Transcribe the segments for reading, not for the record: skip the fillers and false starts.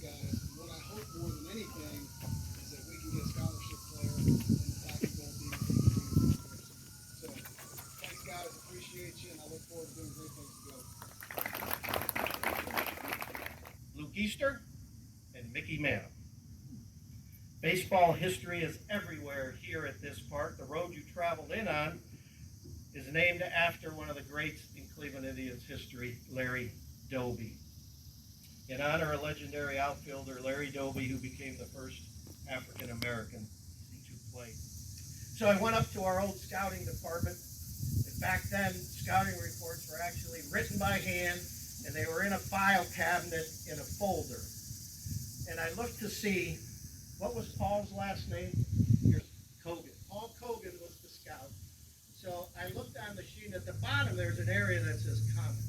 guys. And what I hope more than anything is that we can get a scholarship player in the black and gold team for the uniform very soon. So, thanks guys, appreciate you, and I look forward to doing great things together. Luke Easter and Mickey Mantle. Baseball history is everywhere here at this park. The road you traveled in on is named after one of the greats in Cleveland Indians history, Larry Doby. In honor of legendary outfielder Larry Doby, who became the first African American to play. So I went up to our old scouting department, and back then scouting reports were actually written by hand, and they were in a file cabinet in a folder. And I looked to see, what was Paul's last name? Here's Kogan. Paul Kogan was the scout. So I looked on the sheet. At the bottom, there's an area that says comments.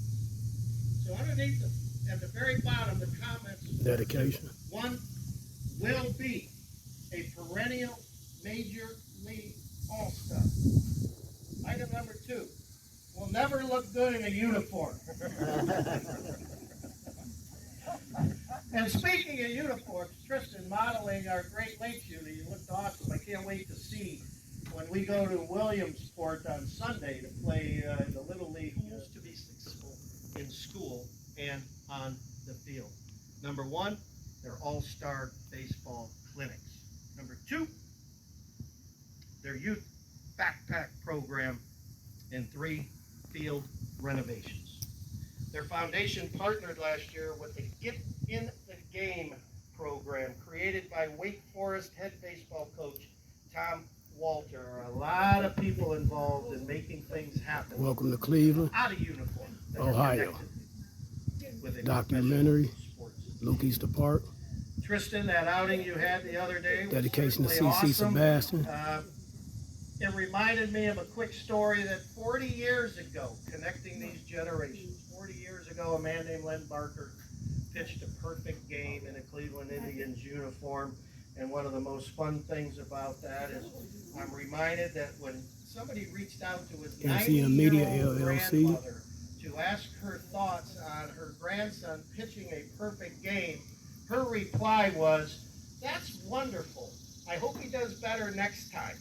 So underneath, at the very bottom, the comments. Dedication. One, will be a perennial major league all-star. Item number 2, will never look good in a uniform. And speaking of uniforms, Tristan modeling our Great Lakes unit, you looked awesome. I can't wait to see when we go to Williamsport on Sunday to play the Little League rules to be successful in school and on the field. Number 1, their all-star baseball clinics. Number 2, their youth backpack program, and 3, field renovations. Their foundation partnered last year with the Get in the Game program created by Wake Forest head baseball coach Tom Walter. A lot of people involved in making things happen. Welcome to Cleveland, Out of uniform. Ohio. Documentary, Luke Easter Park. Tristan, that outing you had the other day was Dedication to certainly C.C. awesome. Sebastian. It reminded me of a quick story that 40 years ago, connecting these generations. 40 years ago, a man named Len Barker pitched a perfect game in a Cleveland Indians uniform. And one of the most fun things about that is I'm reminded that when somebody reached out to his MCM Media 90-year-old LLC. grandmother to ask her thoughts on her grandson pitching a perfect game, her reply was, "That's wonderful. I hope he does better next time."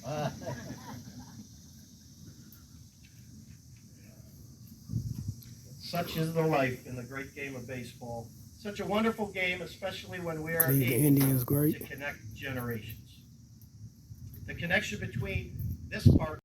Such is the life in the great game of baseball. Such a wonderful game, especially when we are Cleveland able Indians great. to connect generations. The connection between this park